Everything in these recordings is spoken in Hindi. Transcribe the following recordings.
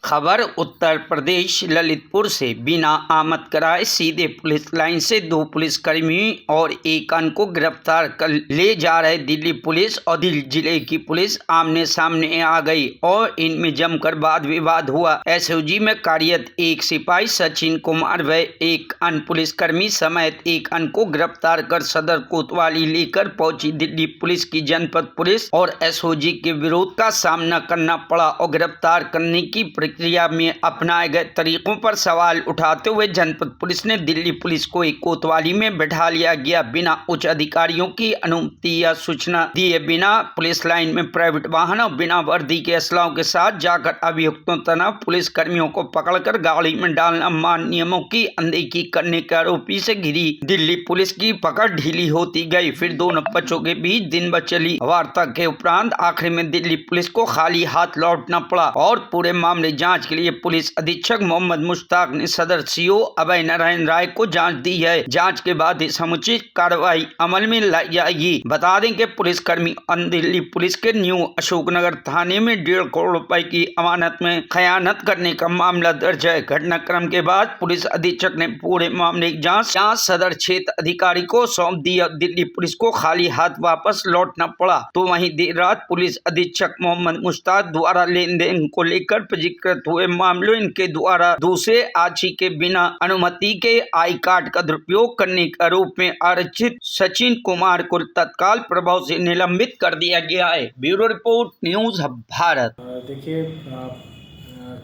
खबर उत्तर प्रदेश ललितपुर से बिना आमद कराए सीधे पुलिस लाइन से दो पुलिसकर्मी और एक अन्य को गिरफ्तार कर ले जा रहे दिल्ली पुलिस और दिल्ली जिले की पुलिस आमने सामने आ गई और इनमें जमकर वाद विवाद हुआ। एसओजी में कार्यरत एक सिपाही सचिन कुमार व एक अन्य पुलिसकर्मी समेत एक अन्य को गिरफ्तार कर सदर कोतवाली लेकर पहुंची दिल्ली पुलिस की जनपद पुलिस और एसओजी के विरोध का सामना करना पड़ा और गिरफ्तार करने की प्रक्रिया में अपनाए गए तरीकों पर सवाल उठाते हुए जनपद पुलिस ने दिल्ली पुलिस को एक कोतवाली में बैठा लिया गया। बिना उच्च अधिकारियों की अनुमति या सूचना दिए बिना पुलिस लाइन में प्राइवेट वाहन और बिना वर्दी के असलाहों के साथ जाकर अभियुक्तों तथा पुलिस कर्मियों को पकड़कर गाड़ी में डालना मान नियमों की अनदेखी करने के आरोपी से घिरी दिल्ली पुलिस की पकड़ ढीली होती गई। फिर दोनों पक्षों के बीच दिन भर चली वार्ता के उपरांत आखिर में दिल्ली पुलिस को खाली हाथ लौटना पड़ा और पूरे मामले जांच के लिए पुलिस अधीक्षक मोहम्मद मुश्ताक ने सदर सीओ अभय नारायण राय को जांच दी है। जांच के बाद समुचित कार्रवाई अमल में लाई जाएगी। बता दें कि पुलिसकर्मी दिल्ली पुलिस के न्यू अशोकनगर थाने में 1.5 करोड़ रुपए की अमानत में खयानत करने का मामला दर्ज है। घटनाक्रम के बाद पुलिस अधीक्षक ने पूरे मामले की जांच सदर क्षेत्र अधिकारी को सौंप दी। दिल्ली पुलिस को खाली हाथ वापस लौटना पड़ा। तो वहीं देर रात पुलिस अधीक्षक मोहम्मद मुश्ताक द्वारा लेन देन को लेकर पंजीकृत हुए मामलों इनके द्वारा दूसरे आदमी के बिना अनुमति के आई कार्ड का दुरुपयोग करने के आरोप में आरक्षित सचिन कुमार को तत्काल प्रभाव से निलंबित कर दिया गया है। Bureau report news hub Bharat. देखिए,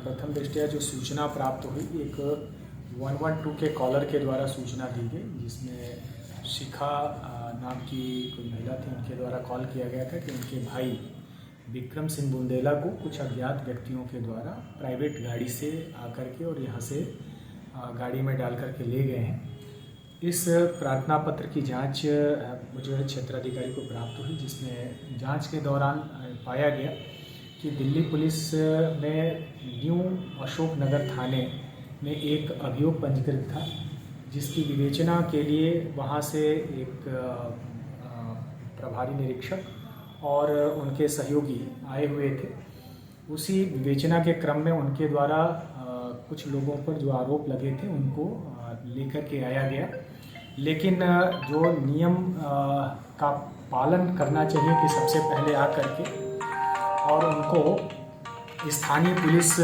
प्रथम दृष्टया जो सूचना प्राप्त हुई एक 112 के कॉलर के द्वारा सूचना दी गई, जिसमें शिखा नाम की कोई महिला थी, उनके द्वारा कॉल किया गया था कि उनके भाई विक्रम सिंह बुंदेला को कुछ अज्ञात व्यक्तियों के द्वारा प्राइवेट गाड़ी से आकर के और यहाँ से गाड़ी में डाल करके ले गए हैं। इस प्रार्थना पत्र की जांच मुझे क्षेत्राधिकारी को प्राप्त हुई, जिसमें जांच के दौरान पाया गया कि दिल्ली पुलिस में न्यू अशोकनगर थाने में एक अभियोग पंजीकृत था, जिसकी विवेचना के लिए वहाँ से एक प्रभारी निरीक्षक और उनके सहयोगी आए हुए थे। उसी विवेचना के क्रम में उनके द्वारा कुछ लोगों पर जो आरोप लगे थे उनको लेकर के आया गया, लेकिन जो नियम का पालन करना चाहिए कि सबसे पहले आकर के और उनको स्थानीय पुलिस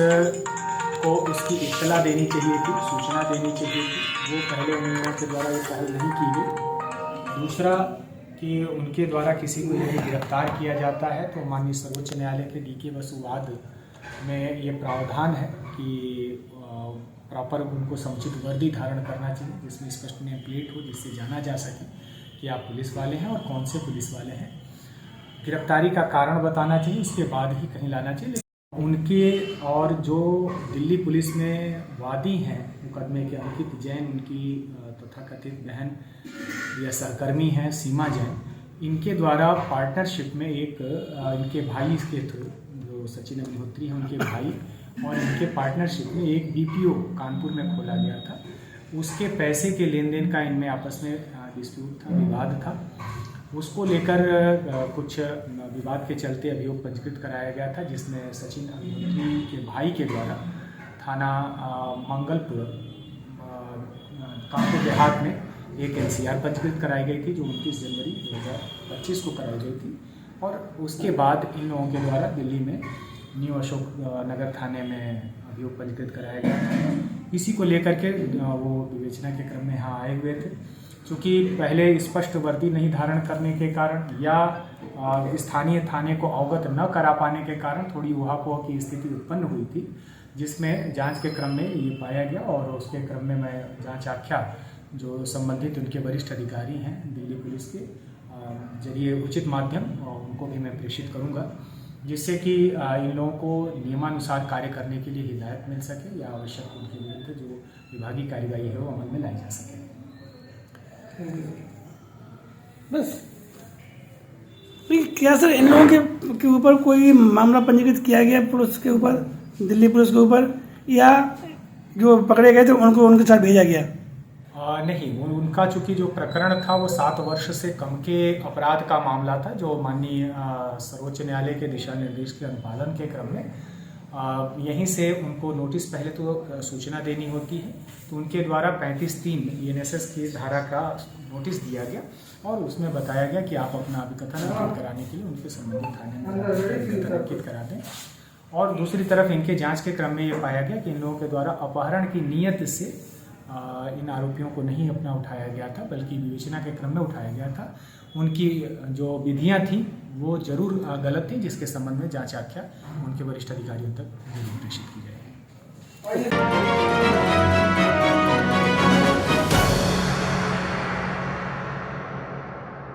को उसकी इत्तला देनी चाहिए थी, सूचना देनी चाहिए थी, वो पहले उन लोगों के द्वारा ये पहल नहीं की गई। दूसरा कि उनके द्वारा किसी को यदि गिरफ्तार किया जाता है तो माननीय सर्वोच्च न्यायालय के डीके वसुवाद में ये प्रावधान है कि प्रॉपर उनको समुचित वर्दी धारण करना चाहिए, जिसमें स्पष्ट नेम प्लेट हो, जिससे जाना जा सके कि आप पुलिस वाले हैं और कौन से पुलिस वाले हैं। गिरफ्तारी का कारण बताना चाहिए, उसके बाद ही कहीं लाना चाहिए। उनके और जो दिल्ली पुलिस में वादी हैं मुकदमे के, अंकित जैन उनकी तथाकथित बहन या सहकर्मी हैं सीमा जैन, इनके द्वारा पार्टनरशिप में एक इनके भाई के थ्रू, जो सचिन अग्निहोत्री हैं उनके भाई, और इनके पार्टनरशिप में एक बीपीओ कानपुर में खोला गया था। उसके पैसे के लेन देन का इनमें आपस में डिस्प्यूट था, विवाद था। उसको लेकर कुछ विवाद के चलते अभियोग पंजीकृत कराया गया था, जिसमें सचिन अग्निहोत्री के भाई के द्वारा थाना मंगलपुर कानपुर देहात में एक एनसीआर पंजीकृत कराई गई थी, जो 29 जनवरी 2025 को कराई गई थी। और उसके बाद इन लोगों के द्वारा दिल्ली में न्यू अशोक नगर थाने में अभियोग पंजीकृत कराया गया था। इसी को लेकर के वो विवेचना के क्रम में यहाँ आए हुए थे। चूँकि पहले स्पष्ट वर्दी नहीं धारण करने के कारण या स्थानीय थाने को अवगत न करा पाने के कारण थोड़ी उहापोह की स्थिति उत्पन्न हुई थी, जिसमें जांच के क्रम में ये पाया गया। और उसके क्रम में मैं जांच आख्या जो संबंधित उनके वरिष्ठ अधिकारी हैं दिल्ली पुलिस के जरिए उचित माध्यम उनको भी मैं प्रेषित करूंगा, जिससे कि इन लोगों को नियमानुसार कार्य करने के लिए हिदायत मिल सके या आवश्यक उनके विरुद्ध जो विभागीय कार्यवाही है वो अमल में लाई जा सके। बस क्या सर, इन लोगों के ऊपर कोई मामला पंजीकृत किया गया पुलिस के ऊपर, दिल्ली पुलिस के ऊपर, या जो पकड़े गए थे उनको उनके साथ भेजा गया? नहीं, उनका चूँकि जो प्रकरण था वो 7 वर्ष से कम के अपराध का मामला था, जो माननीय सर्वोच्च न्यायालय के दिशा निर्देश के अनुपालन के क्रम में यहीं से उनको नोटिस पहले तो सूचना देनी होती है, तो उनके द्वारा 35(3) ENSS की धारा का नोटिस दिया गया और उसमें बताया गया कि आप अपना अभिकथन अंकित कराने के लिए उनके संबंधित थाने में अभिकथन अंकित करा दें। और दूसरी तरफ इनके जांच के क्रम में ये पाया गया कि इन लोगों के द्वारा अपहरण की नीयत से इन आरोपियों को नहीं अपना उठाया गया था, बल्कि विवेचना के क्रम में उठाया गया था। उनकी जो विधियां थी वो जरूर गलत थी, जिसके संबंध में जांच आख्या उनके वरिष्ठ अधिकारियों तक जरूर प्रेषित की जाएगी।